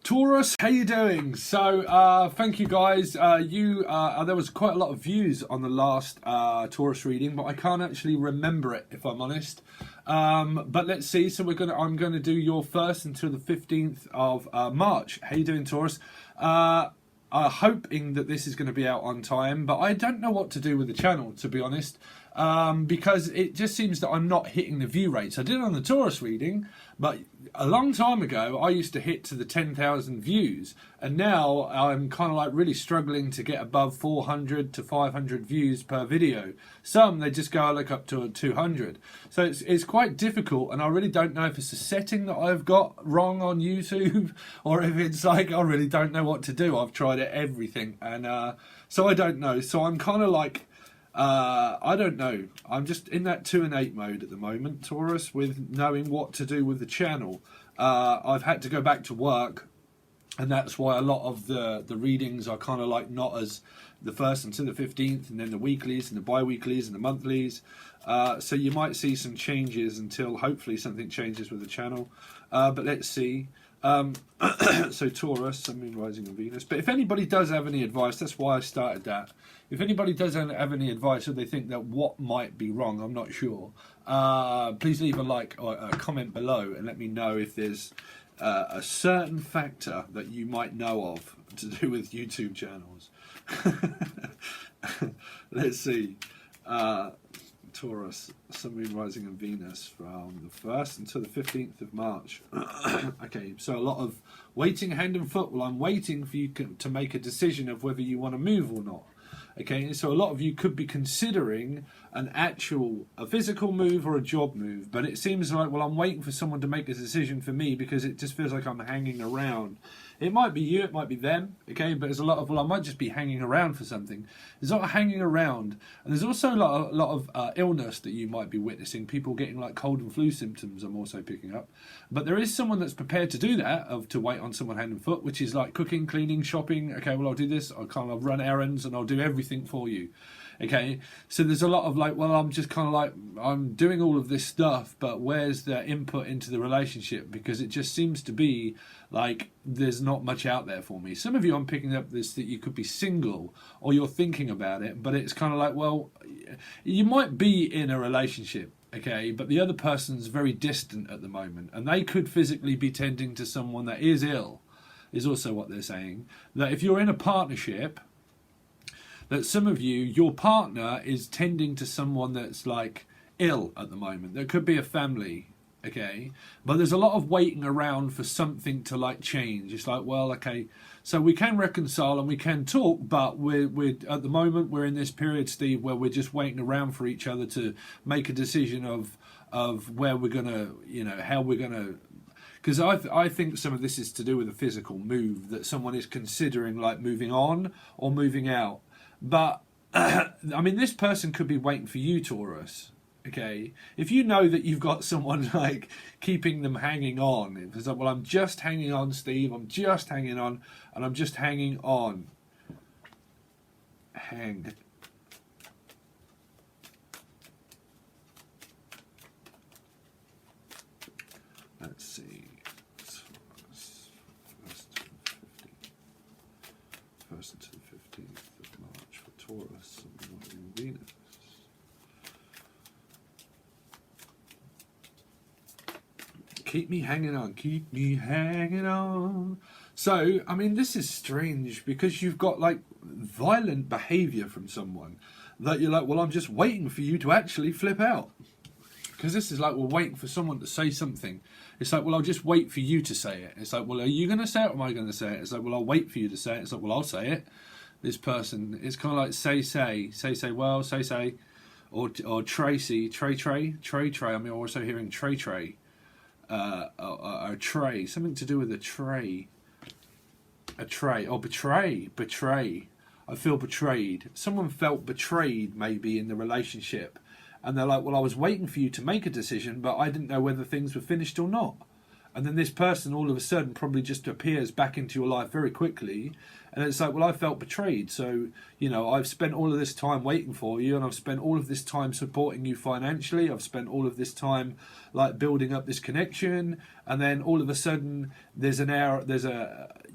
Taurus, how you doing? So, thank you guys. There was quite a lot of views on the last Taurus reading, but I can't actually remember it if I'm honest. But let's see. So I'm gonna do your first until the 15th of March. How you doing, Taurus? Hoping that this is going to be out on time, but I don't know what to do with the channel, to be honest, because it just seems that I'm not hitting the view rates. I did on the Taurus reading, but a long time ago I used to hit to the 10,000 views, and now I'm kind of like really struggling to get above 400 to 500 views per video. Some they just go like up to 200, so it's quite difficult, and I really don't know if it's a setting that I've got wrong on YouTube or if it's like I really don't know what to do. I've tried everything, and so I don't know. So I'm kind of like I don't know. I'm just in that 2 and 8 mode at the moment, Taurus, with knowing what to do with the channel. I've had to go back to work, and that's why a lot of the readings are kind of like not as the 1st until the 15th, and then the weeklies and the bi-weeklies and the monthlies. So you might see some changes until hopefully something changes with the channel. But let's see. So Taurus, Sun, Moon, Rising and Venus. But if anybody does have any advice, that's why I started that. If anybody does have any advice, or they think that what might be wrong, I'm not sure, please leave a like or a comment below and let me know if there's a certain factor that you might know of to do with YouTube channels. Let's see. Taurus, Sun, Moon, Rising and Venus from the 1st until the 15th of March. Okay, so a lot of waiting hand and foot. Well, I'm waiting for you to make a decision of whether you want to move or not. Okay, so a lot of you could be considering a physical move or a job move, but it seems like, well, I'm waiting for someone to make a decision for me because it just feels like I'm hanging around. It might be you, it might be them, okay, but there's a lot of, well, I might just be hanging around for something. There's a lot of hanging around, and there's also a lot of illness that you might be witnessing, people getting like cold and flu symptoms I'm also picking up. But there is someone that's prepared to do that, to wait on someone hand and foot, which is like cooking, cleaning, shopping. Okay, well, I'll do this, I'll kind of run errands, and I'll do everything for you. Okay, so there's a lot of like, well, I'm just kind of like, I'm doing all of this stuff, but where's the input into the relationship? Because it just seems to be like there's not much out there for me. Some of you, I'm picking up this that you could be single or you're thinking about it, but it's kind of like, well, you might be in a relationship, okay, but the other person's very distant at the moment, and they could physically be tending to someone that is ill, is also what they're saying. That if you're in a partnership, that some of you, your partner is tending to someone that's like ill at the moment. There could be a family, okay, but there's a lot of waiting around for something to like change. It's like, well, okay, so we can reconcile and we can talk, but we're at the moment we're in this period, Steve, where we're just waiting around for each other to make a decision of where we're gonna, you know, how we're gonna. Because I think some of this is to do with a physical move that someone is considering, like moving on or moving out. But I mean, this person could be waiting for you, Taurus. Okay, if you know that you've got someone like keeping them hanging on, if it's like, well, I'm just hanging on, Steve, I'm just hanging on, and I'm just hanging on. Hang. Let's see. First to the 15th of March for Taurus and Venus. Keep me hanging on, keep me hanging on. So, I mean, this is strange because you've got like violent behaviour from someone that you're like, well, I'm just waiting for you to actually flip out. Because this is like, we're waiting for someone to say something. It's like, well, I'll just wait for you to say it. It's like, well, are you going to say it or am I going to say it? It's like, well, I'll wait for you to say it. It's like, well, I'll say it. This person, it's kind of like say, well, say. Or Tracy, Trey. I mean, I'm also hearing Trey. A tray, something to do with a tray. A tray, or betray. I feel betrayed. Someone felt betrayed maybe in the relationship. And they're like, well, I was waiting for you to make a decision, but I didn't know whether things were finished or not. And then this person all of a sudden probably just appears back into your life very quickly. And it's like, well, I felt betrayed. So, you know, I've spent all of this time waiting for you, and I've spent all of this time supporting you financially. I've spent all of this time like building up this connection. And then all of a sudden there's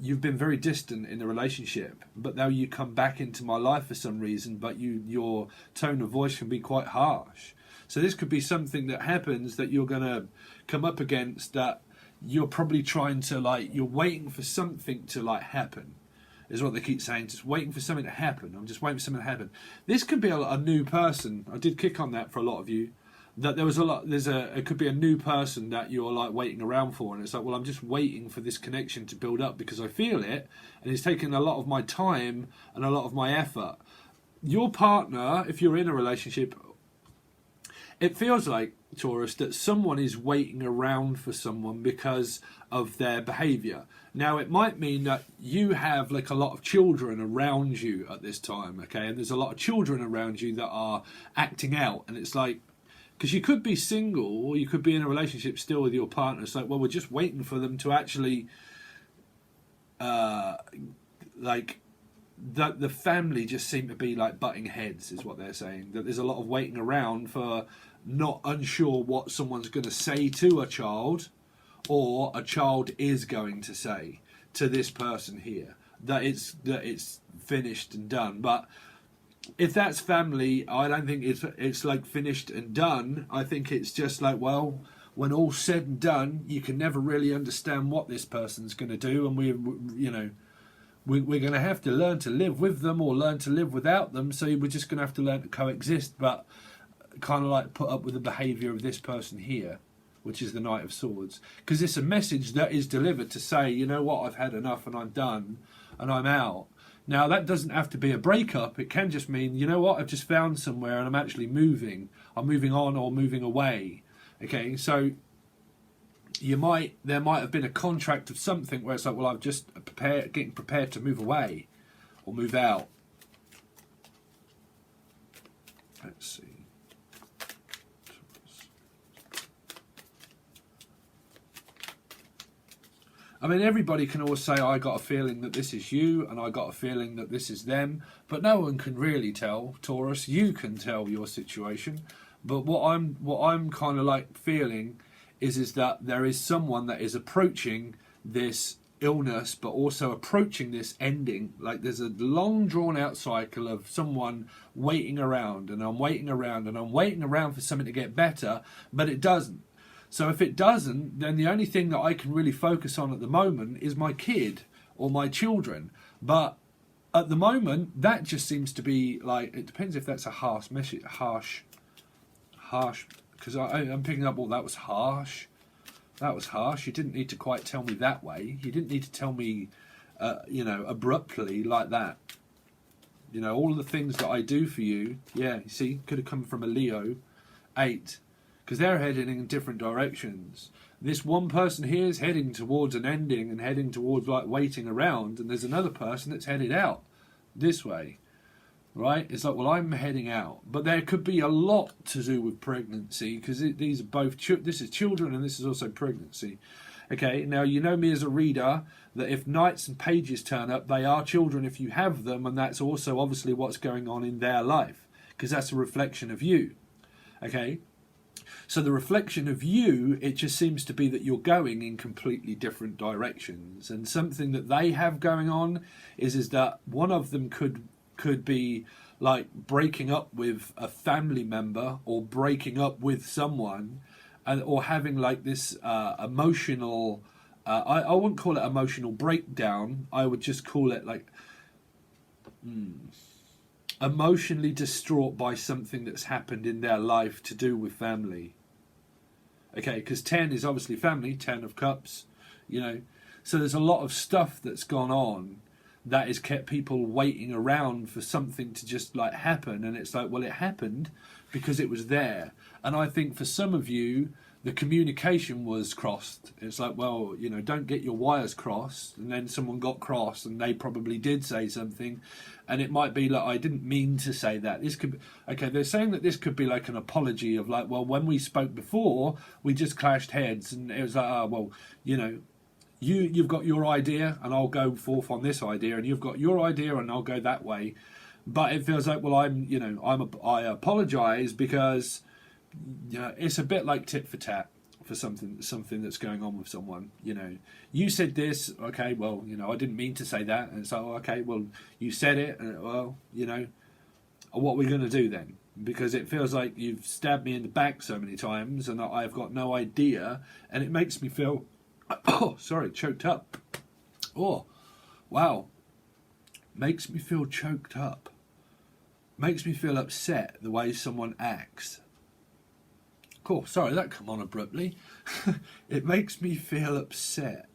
you've been very distant in the relationship, but now you come back into my life for some reason, but your tone of voice can be quite harsh. So this could be something that happens that you're going to come up against, that you're probably trying to, like, you're waiting for something to, like, happen, is what they keep saying. Just waiting for something to happen. I'm just waiting for something to happen. This could be a new person. I did kick on that for a lot of you. That there was it could be a new person that you're, like, waiting around for, and it's like, well, I'm just waiting for this connection to build up because I feel it, and it's taking a lot of my time and a lot of my effort. Your partner, if you're in a relationship, it feels like, Taurus, that someone is waiting around for someone because of their behaviour. Now, it might mean that you have, like, a lot of children around you at this time, okay, and there's a lot of children around you that are acting out, and it's like, because you could be single, or you could be in a relationship still with your partner. It's like, well, we're just waiting for them to actually, like, that the family just seem to be, like, butting heads, is what they're saying. That there's a lot of waiting around for, not unsure what someone's going to say to a child, or a child is going to say to this person here. That it's finished and done. But if that's family, I don't think it's like finished and done. I think it's just like, well, when all's said and done, you can never really understand what this person's going to do, and we're going to have to learn to live with them or learn to live without them. So we're just going to have to learn to coexist, but kind of like put up with the behaviour of this person here, which is the Knight of Swords, because it's a message that is delivered to say, you know what, I've had enough and I'm done and I'm out. Now, that doesn't have to be a breakup. It can just mean, you know what, I've just found somewhere and I'm actually moving. I'm moving on or moving away. Okay, so there might have been a contract of something where it's like, well, I'm just getting prepared to move away or move out. Let's see. I mean, everybody can always say, I got a feeling that this is you, and I got a feeling that this is them, but no one can really tell, Taurus. You can tell your situation, but what I'm kind of like feeling is that there is someone that is approaching this illness, but also approaching this ending. Like, there's a long drawn out cycle of someone waiting around, and I'm waiting around, and I'm waiting around for something to get better, but it doesn't. So if it doesn't, then the only thing that I can really focus on at the moment is my kid or my children. But at the moment, that just seems to be like, it depends if that's a harsh message, harsh, because I'm picking up, well, that was harsh. That was harsh. You didn't need to quite tell me that way. You didn't need to tell me, abruptly like that. You know, all of the things that I do for you, yeah, you see, could have come from a Leo 8. Because they're heading in different directions. This one person here is heading towards an ending and heading towards, like, waiting around, and there's another person that's headed out this way, right? It's like, well, I'm heading out, but there could be a lot to do with pregnancy, because these are both this is children and this is also pregnancy. Okay, now you know me as a reader, that if knights and pages turn up, they are children if you have them, and that's also obviously what's going on in their life, because that's a reflection of you. Okay. So the reflection of you, it just seems to be that you're going in completely different directions. And something that they have going on is that one of them could be like breaking up with a family member or breaking up with someone, or having like this emotional, I wouldn't call it emotional breakdown. I would just call it like emotionally distraught by something that's happened in their life to do with family. Okay, because 10 is obviously family, 10 of cups, you know. So there's a lot of stuff that's gone on that has kept people waiting around for something to just like happen. And it's like, well, it happened because it was there. And I think for some of you, the communication was crossed. It's like, well, you know, don't get your wires crossed. And then someone got crossed and they probably did say something. And it might be like, I didn't mean to say that. This could be, okay, they're saying that this could be like an apology of like, well, when we spoke before, we just clashed heads. And it was like, oh, well, you know, you've got your idea and I'll go forth on this idea. And you've got your idea and I'll go that way. But it feels like, well, I apologize because... yeah, it's a bit like tit for tat, for something that's going on with someone. You know, you said this, okay, well, you know, I didn't mean to say that, and so okay, well, you said it, and well, you know, what are we going to do then? Because it feels like you've stabbed me in the back so many times, and I've got no idea, and it makes me feel, oh, sorry, choked up. Oh, wow, makes me feel choked up. Makes me feel upset the way someone acts. Cool, sorry, that come on abruptly. It makes me feel upset.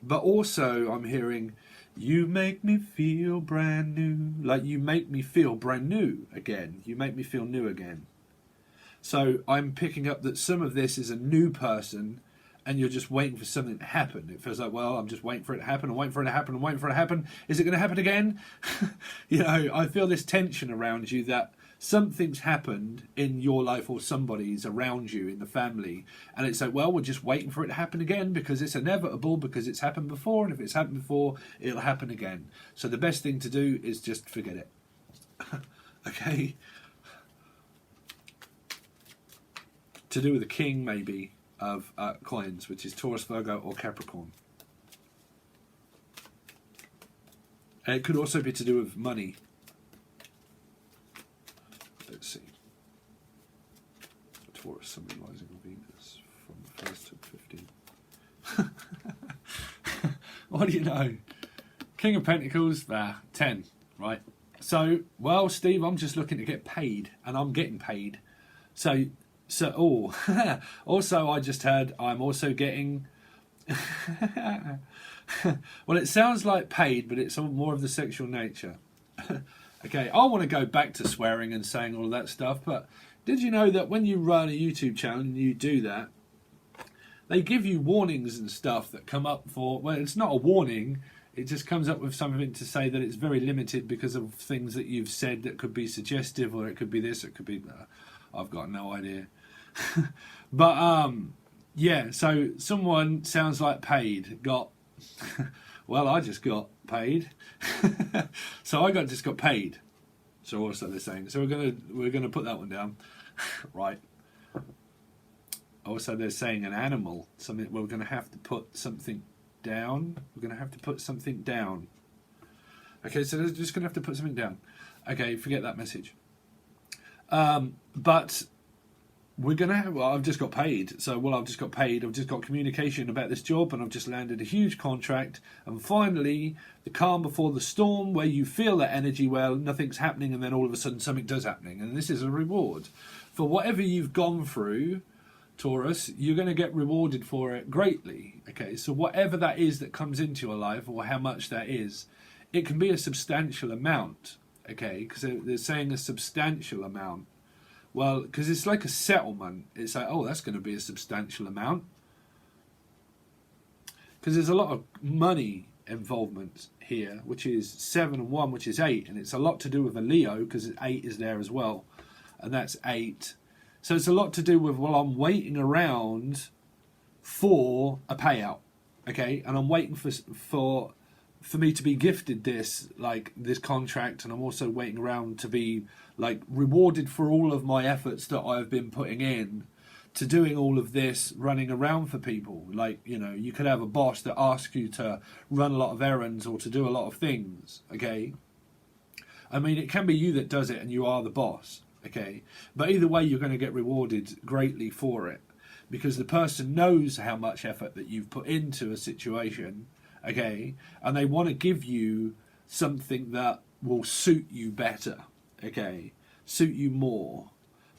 But also I'm hearing, you make me feel brand new. Like you make me feel brand new again. You make me feel new again. So I'm picking up that some of this is a new person and you're just waiting for something to happen. It feels like, well, I'm just waiting for it to happen and waiting for it to happen and waiting for it to happen. Is it going to happen again? You know, I feel this tension around you that something's happened in your life or somebody's around you in the family, and it's like, well, we're just waiting for it to happen again because it's inevitable, because it's happened before, and if it's happened before, it'll happen again. So the best thing to do is just forget it. Okay? To do with the king, maybe, of coins, which is Taurus, Virgo, or Capricorn. And it could also be to do with money. Let's see. Taurus, Sun, rising on Venus from the 1st to 15th. What do you know? King of Pentacles, 10, right? So, well, Steve, I'm just looking to get paid, and I'm getting paid. So, oh, also I just heard I'm also getting... Well, it sounds like paid, but it's more of the sexual nature. Okay, I want to go back to swearing and saying all that stuff, but did you know that when you run a YouTube channel and you do that, they give you warnings and stuff that come up for, well, it's not a warning, it just comes up with something to say that it's very limited because of things that you've said that could be suggestive, or it could be this, it could be that. I've got no idea. But, yeah, so someone sounds like paid, got... Well, I just got paid. So I just got paid. So also they're saying. So we're gonna put that one down. Right. Also they're saying an animal. Something we're gonna have to put something down. We're gonna have to put something down. Okay, so they're just gonna have to put something down. Okay, forget that message. But we're going to have, well, I've just got paid. So, well, I've just got paid. I've just got communication about this job, and I've just landed a huge contract. And finally, the calm before the storm, where you feel that energy, well, nothing's happening, and then all of a sudden something does happening. And this is a reward. For whatever you've gone through, Taurus, you're going to get rewarded for it greatly. Okay, so whatever that is that comes into your life, or how much that is, it can be a substantial amount. Okay, because they're saying a substantial amount. Well, because it's like a settlement. It's like, oh, that's going to be a substantial amount. Because there's a lot of money involvement here, which is 7 and 1, which is 8. And it's a lot to do with a Leo, because 8 is there as well. And that's 8. So it's a lot to do with, well, I'm waiting around for a payout. Okay? And I'm waiting for me to be gifted this contract. And I'm also waiting around to be rewarded for all of my efforts that I've been putting in to doing all of this, running around for people. You could have a boss that asks you to run a lot of errands or to do a lot of things, okay? I mean, it can be you that does it and you are the boss, okay? But either way, you're going to get rewarded greatly for it, because the person knows how much effort that you've put into a situation, okay? And they want to give you something that will suit you better. Okay, suit you more.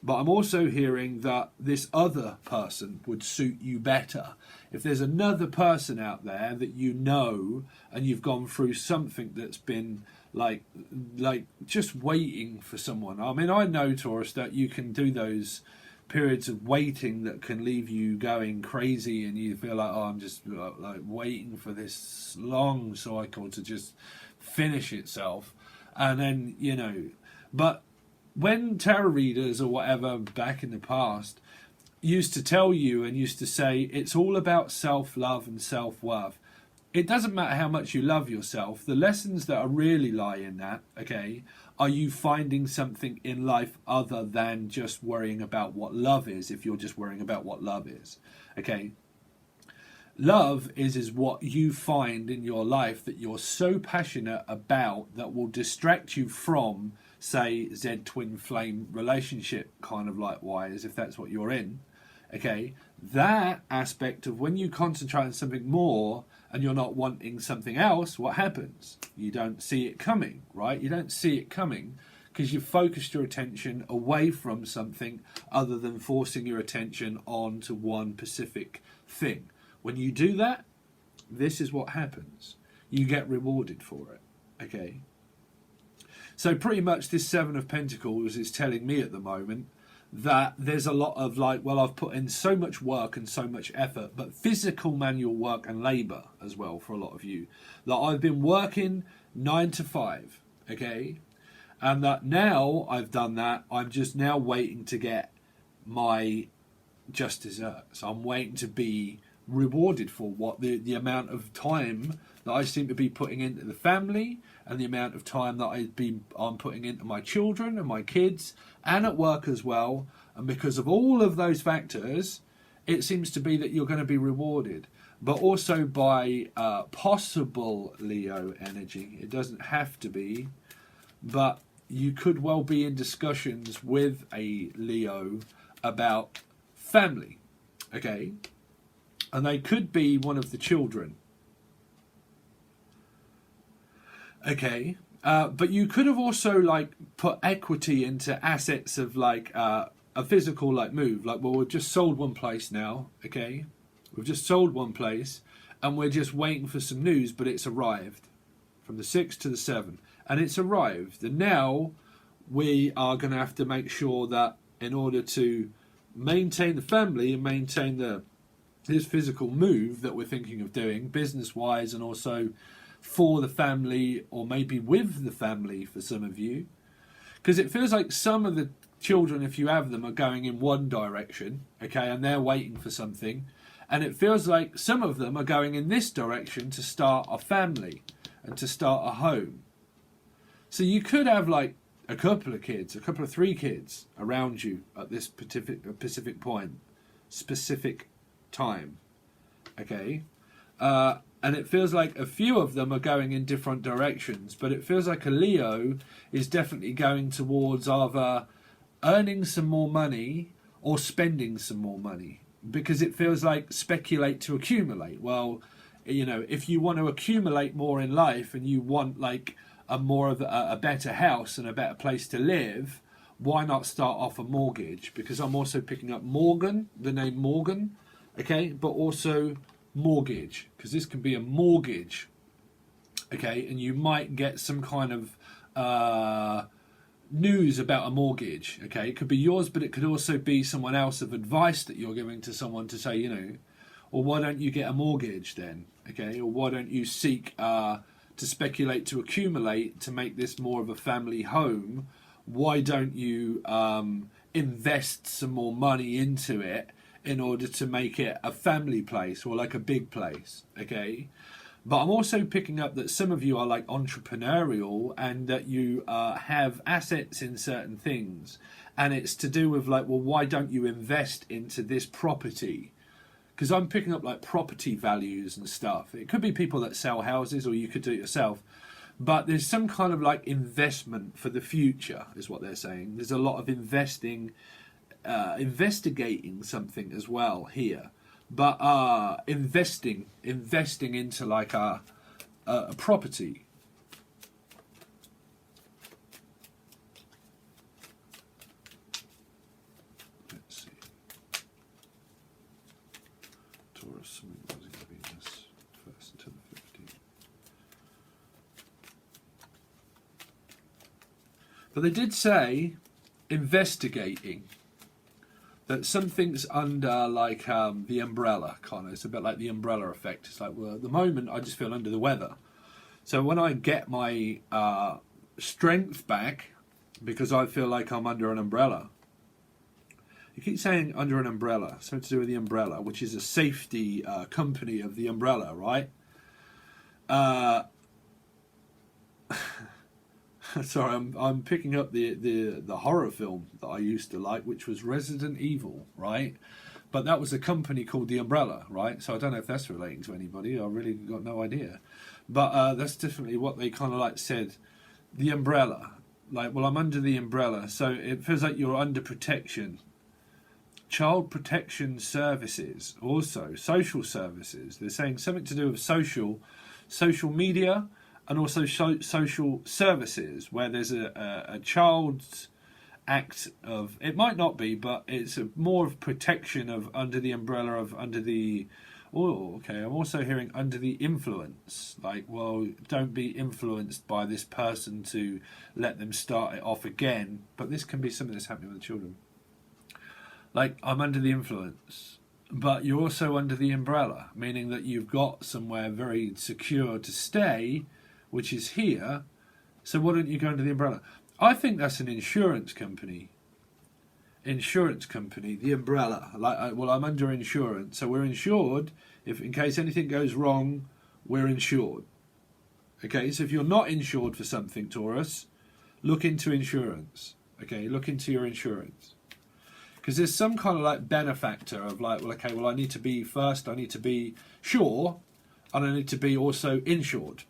But I'm also hearing that this other person would suit you better. If there's another person out there that you know and you've gone through something that's been like just waiting for someone. I mean, I know, Taurus, that you can do those periods of waiting that can leave you going crazy, and you feel like, oh, I'm just waiting for this long cycle to just finish itself. And then, but when tarot readers or whatever back in the past used to tell you and used to say it's all about self-love and self-worth, it doesn't matter how much you love yourself. The lessons that are really lie in that, okay, are you finding something in life other than just worrying about what love is, if you're just worrying about what love is, okay? Love is what you find in your life that you're so passionate about that will distract you from, say, Z twin flame relationship kind of like wise, if that's what you're in, okay? That aspect of when you concentrate on something more and you're not wanting something else, what happens? You don't see it coming, right? You don't see it coming because you've focused your attention away from something other than forcing your attention onto one specific thing. When you do that, this is what happens. You get rewarded for it, okay? So pretty much this Seven of Pentacles is telling me at the moment that there's a lot of like, well, I've put in so much work and so much effort, but physical manual work and labour as well for a lot of you. That I've been working 9 to 5, okay? And that now I've done that, I'm just now waiting to get my just desserts. I'm waiting to be rewarded for what the amount of time that I seem to be putting into the family and the amount of time that I'm putting into my children and my kids and at work as well. And because of all of those factors, it seems to be that you're going to be rewarded, but also by possible Leo energy. It doesn't have to be, but you could well be in discussions with a Leo about family, okay? And they could be one of the children. Okay. But you could have also like put equity into assets of like a physical like move. Like, well, we've just sold one place now. Okay. We've just sold one place and we're just waiting for some news, but it's arrived from the 6 to the 7 and it's arrived. And now we are going to have to make sure that in order to maintain the family and maintain this physical move that we're thinking of doing business-wise and also for the family or maybe with the family for some of you, because it feels like some of the children, if you have them, are going in one direction, okay, and they're waiting for something, and it feels like some of them are going in this direction to start a family and to start a home. So you could have like a couple of 3 kids around you at this specific time, okay, and it feels like a few of them are going in different directions, but it feels like a Leo is definitely going towards either earning some more money or spending some more money, because it feels like speculate to accumulate. Well, you know, if you want to accumulate more in life and you want like a better house and a better place to live, why not start off a mortgage? Because I'm also picking up Morgan, the name Morgan, okay, but also mortgage, because this can be a mortgage, okay, and you might get some kind of news about a mortgage, okay. It could be yours, but it could also be someone else of advice that you're giving to someone to say, you know, or why don't you get a mortgage then, okay, or why don't you seek to speculate to accumulate to make this more of a family home? Why don't you invest some more money into it in order to make it a family place or like a big place, okay? But I'm also picking up that some of you are like entrepreneurial and that you have assets in certain things, and it's to do with like, well, why don't you invest into this property? Because I'm picking up like property values and stuff. It could be people that sell houses, or you could do it yourself. But there's some kind of like investment for the future is what they're saying. There's a lot of investigating something as well here. But investing into like a property. Let's see. Taurus, what is it going to be this 1st until the 15th? But they did say investigating. That something's under like the umbrella kind of. It's a bit like the umbrella effect. It's like, well, at the moment I just feel under the weather. So when I get my strength back, because I feel like I'm under an umbrella. You keep saying under an umbrella, something to do with the umbrella, which is a safety company of the umbrella, right? Uh, sorry, I'm picking up the horror film that I used to like, which was Resident Evil, right? But that was a company called The Umbrella, right? So I don't know if that's relating to anybody. I really got no idea. But that's definitely what they kind of like said. The umbrella. Like, well, I'm under the umbrella. So it feels like you're under protection. Child protection services. Also, social services. They're saying something to do with social media, and also social services, where there's a child's act of, it might not be, but it's more of protection of under the umbrella of under the, oh, okay, I'm also hearing under the influence, like, well, don't be influenced by this person to let them start it off again, but this can be something that's happening with the children. Like, I'm under the influence, but you're also under the umbrella, meaning that you've got somewhere very secure to stay, which is here, so why don't you go under the umbrella? I think that's an insurance company. The umbrella. Like, well, I'm under insurance, so we're insured. If in case anything goes wrong, we're insured. Okay, so if you're not insured for something, Taurus, look into insurance. Okay, look into your insurance. Because there's some kind of like benefactor of like, well, okay, well, I need to be sure, and I need to be also insured.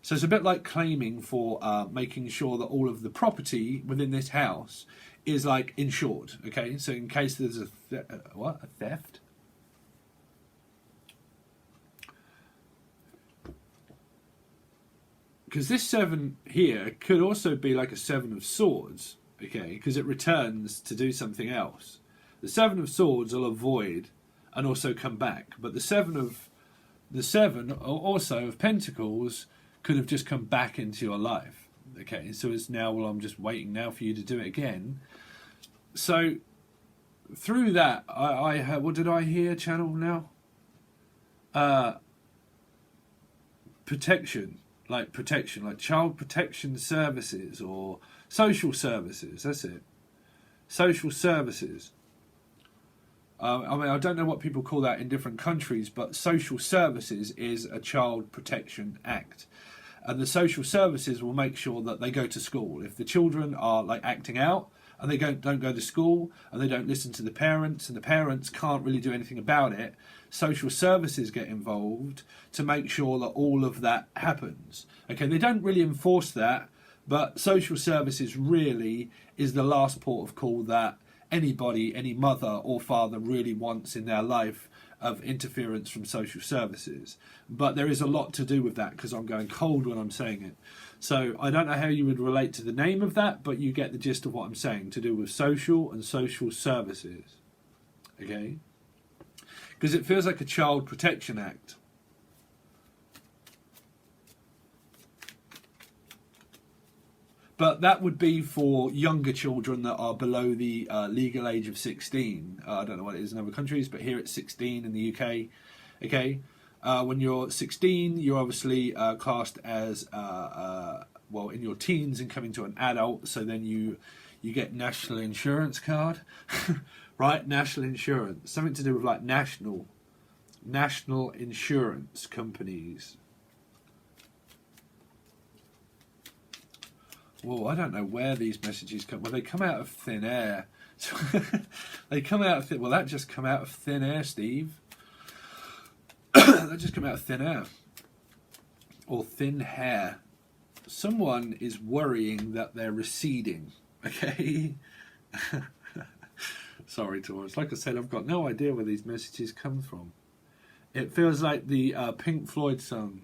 So it's a bit like claiming for making sure that all of the property within this house is like insured. Okay, so in case there's a theft. Because this 7 here could also be like a 7 of swords. Okay, because it returns to do something else. The 7 of swords will avoid and also come back, but the 7 also of pentacles could have just come back into your life. Okay, so it's now, well, I'm just waiting now for you to do it again. So through that, I heard, what did I hear, channel now? Protection, like child protection services or social services, that's it. Social services. I mean, I don't know what people call that in different countries, but social services is a child protection act. And the social services will make sure that they go to school. If the children are like acting out and they don't go to school and they don't listen to the parents and the parents can't really do anything about it, social services get involved to make sure that all of that happens. Okay, they don't really enforce that, but social services really is the last port of call that anybody, any mother or father really wants in their life of interference from social services. But there is a lot to do with that because I'm going cold when I'm saying it. So I don't know how you would relate to the name of that, but you get the gist of what I'm saying, to do with social and social services. Okay? Because it feels like a child protection act. But that would be for younger children that are below the legal age of 16. I don't know what it is in other countries, but here it's 16 in the UK. Okay, when you're 16, you're obviously classed as, well, in your teens and coming to an adult. So then you get national insurance card, right? National insurance, something to do with like national insurance companies. Well, I don't know where these messages come. Well, they come out of thin air. They come out of thin. Well, that just come out of thin air, Steve. That just come out of thin air, or thin hair. Someone is worrying that they're receding. Okay. Sorry, Taurus. Like I said, I've got no idea where these messages come from. It feels like the Pink Floyd song.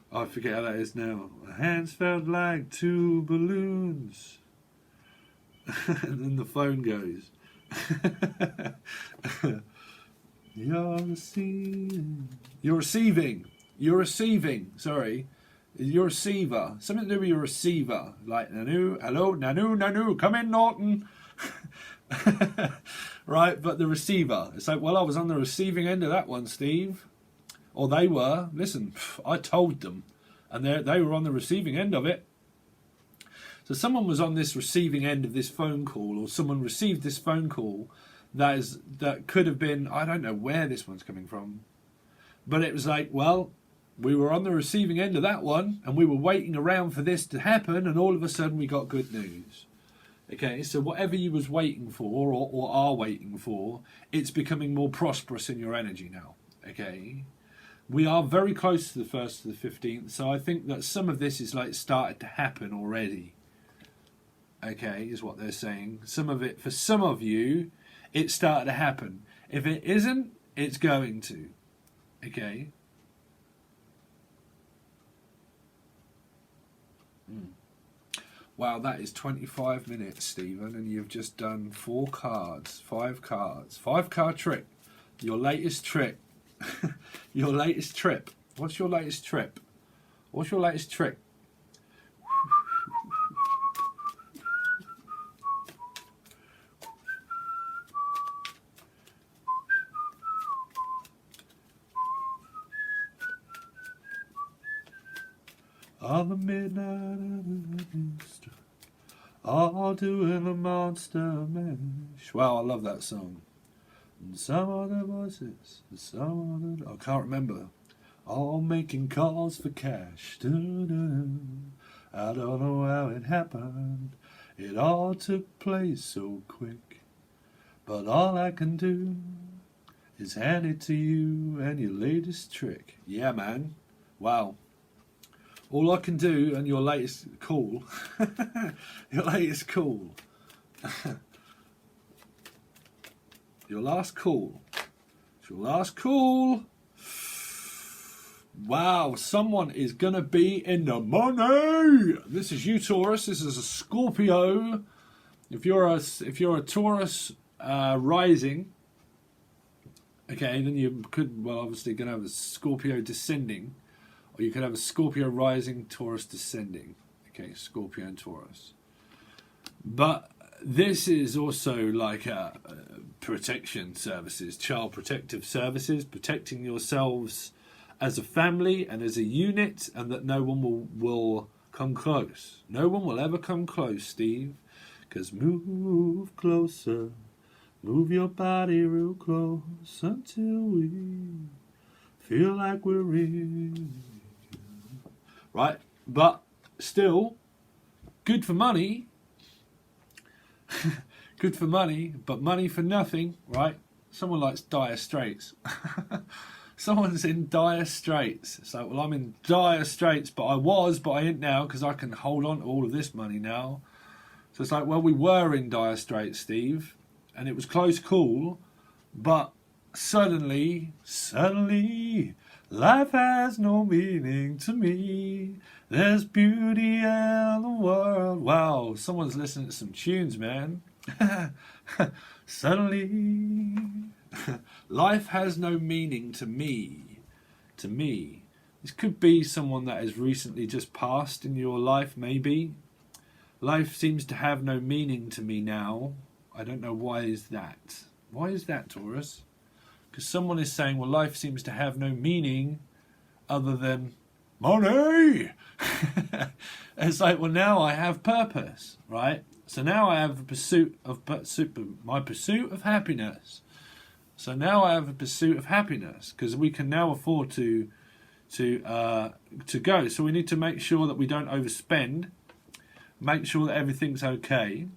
I forget how that is now. My hands felt like 2 balloons. And then the phone goes. You're receiving. Sorry. You're a receiver. Something to do with your receiver. Like, Nanu, hello, Nanu, come in, Norton. Right, but the receiver. It's like, well, I was on the receiving end of that one, Steve. Or they were. Listen, I told them. And they were on the receiving end of it. So someone was on this receiving end of this phone call, or someone received this phone call that could have been, I don't know where this one's coming from. But it was like, well, We were on the receiving end of that one, and we were waiting around for this to happen, and all of a sudden we got good news. Okay, so whatever you was waiting for, or are waiting for, it's becoming more prosperous in your energy now. Okay, we are very close to the 1st to the 15th, so I think that some of this is like started to happen already. Okay, is what they're saying. Some of it, for some of you, it started to happen. If it isn't, it's going to. Okay. Wow, that is 25 minutes, Stephen, and you've just done 4 cards, 5 cards. 5-card trick. Your latest trick. Your latest trip. What's your latest trip? What's your latest trick? On the midnight of the Easter, all doing a monster mash. Wow, I love that song. And some other voices, some other, I can't remember. All making calls for cash. Doo-doo-doo. I don't know how it happened. It all took place so quick. But all I can do is hand it to you and your latest trick. Yeah, man. Wow. All I can do, and your latest call, your latest call, your last call, it's your last call. Wow, someone is gonna be in the money. This is you, Taurus. This is a Scorpio. If you're a Taurus rising, okay, then you could, well, obviously gonna have a Scorpio descending. Or you could have a Scorpio rising, Taurus descending. Okay, Scorpio and Taurus. But this is also like protection services, child protective services, protecting yourselves as a family and as a unit, and that no one will come close. No one will ever come close, Steve. Because move closer, move your body real close until we feel like we're in. Right, but still, good for money. Good for money, but money for nothing, right? Someone likes dire straits. Someone's in dire straits. It's like, well, I'm in dire straits, but I ain't now because I can hold on to all of this money now. So it's like, well, we were in dire straits, Steve, and it was close call, but suddenly, life has no meaning to me. There's beauty in the world. Wow, someone's listening to some tunes, man. Suddenly, life has no meaning to me. To me. This could be someone that has recently just passed in your life, maybe. Life seems to have no meaning to me now. I don't know why is that. Why is that, Taurus? Because someone is saying, well, life seems to have no meaning other than money. It's like, well, now I have purpose, right? So now I have my pursuit of happiness. So now I have a pursuit of happiness because we can now afford to go. So we need to make sure that we don't overspend. Make sure that everything's okay.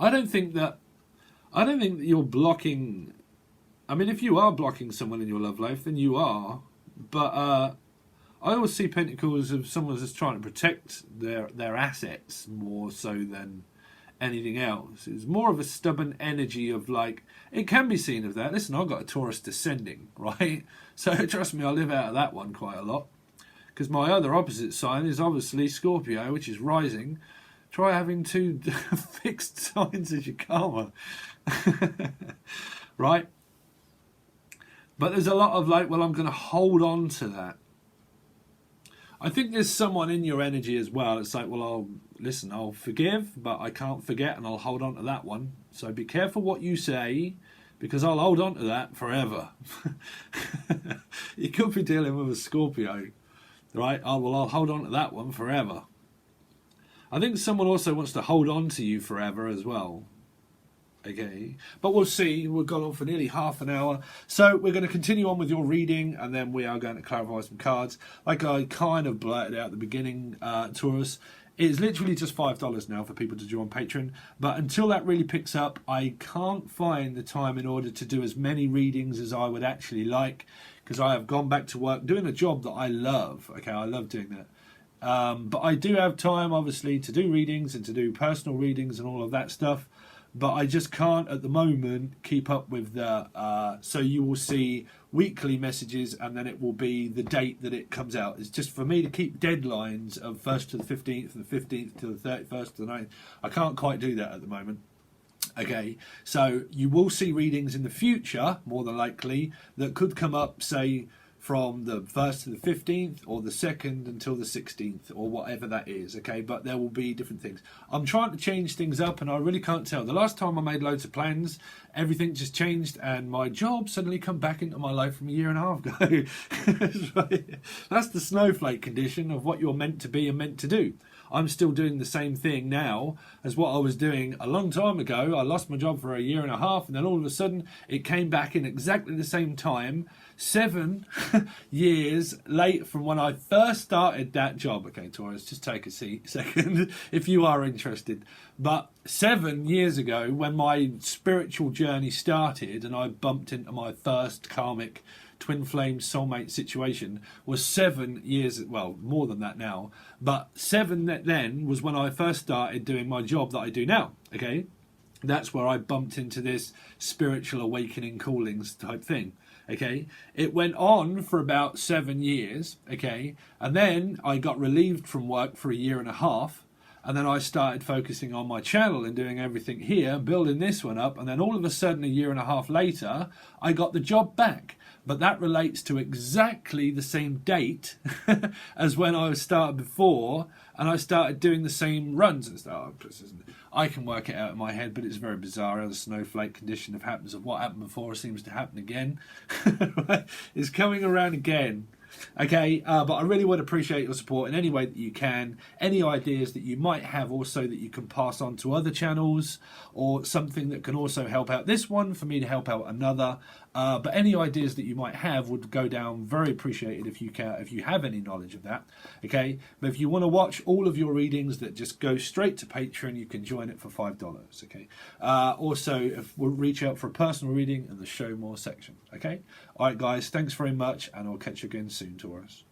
I don't think that you're blocking. I mean, if you are blocking someone in your love life, then you are. But I always see Pentacles as someone that's trying to protect their assets more so than anything else. It's more of a stubborn energy of like, it can be seen of that. Listen, I've got a Taurus descending, right? So trust me, I live out of that one quite a lot. Because my other opposite sign is obviously Scorpio, which is rising. Try having 2 fixed signs as your karma. Right? But there's a lot of like, well, I'm going to hold on to that. I think there's someone in your energy as well. It's like, well, I'll forgive, but I can't forget, and I'll hold on to that one. So be careful what you say, because I'll hold on to that forever. You could be dealing with a Scorpio, right? Oh, well, I'll hold on to that one forever. I think someone also wants to hold on to you forever as well. Okay, but we'll see. We've gone on for nearly half an hour, so we're going to continue on with your reading, and then we are going to clarify some cards. Like I kind of blurted out at the beginning, Taurus, it's literally just $5 now for people to join Patron, but until that really picks up, I can't find the time in order to do as many readings as I would actually like, because I have gone back to work doing a job that I love. Okay, I love doing that. But I do have time, obviously, to do readings and to do personal readings and all of that stuff. But I just can't, at the moment, keep up with the... so you will see weekly messages, and then it will be the date that it comes out. It's just for me to keep deadlines of 1st to the 15th, and the 15th to the 31st to the 9th. I can't quite do that at the moment. Okay, so you will see readings in the future, more than likely, that could come up, say, from the 1st to the 15th, or the 2nd until the 16th, or whatever that is, okay? But there will be different things. I'm trying to change things up, and I really can't tell. The last time I made loads of plans, everything just changed, and my job suddenly come back into my life from a year and a half ago. That's the snowflake condition of what you're meant to be and meant to do. I'm still doing the same thing now as what I was doing a long time ago. I lost my job for a year and a half, and then all of a sudden it came back in exactly the same time, 7 years late from when I first started that job. Okay, Taurus, just take a second if you are interested. But 7 years ago, when my spiritual journey started and I bumped into my first karmic twin flame soulmate situation, was 7 years, well, more than that now, but 7 then was when I first started doing my job that I do now. Okay, that's where I bumped into this spiritual awakening callings type thing. Okay, it went on for about 7 years. Okay, and then I got relieved from work for a year and a half, and then I started focusing on my channel and doing everything here, building this one up, and then all of a sudden, a year and a half later, I got the job back. But that relates to exactly the same date as when I started before, and I started doing the same runs and stuff. I can work it out in my head, but it's very bizarre how the snowflake condition of happens of what happened before seems to happen again. It's coming around again. Okay, but I really would appreciate your support in any way that you can. Any ideas that you might have also that you can pass on to other channels, or something that can also help out this one for me to help out another. But any ideas that you might have would go down very appreciated if you can, if you have any knowledge of that. Okay, but if you want to watch all of your readings that just go straight to Patreon, you can join it for $5. Okay, also if we'll reach out for a personal reading in the show more section. Okay, all right guys, thanks very much, and I'll catch you again soon, Taurus.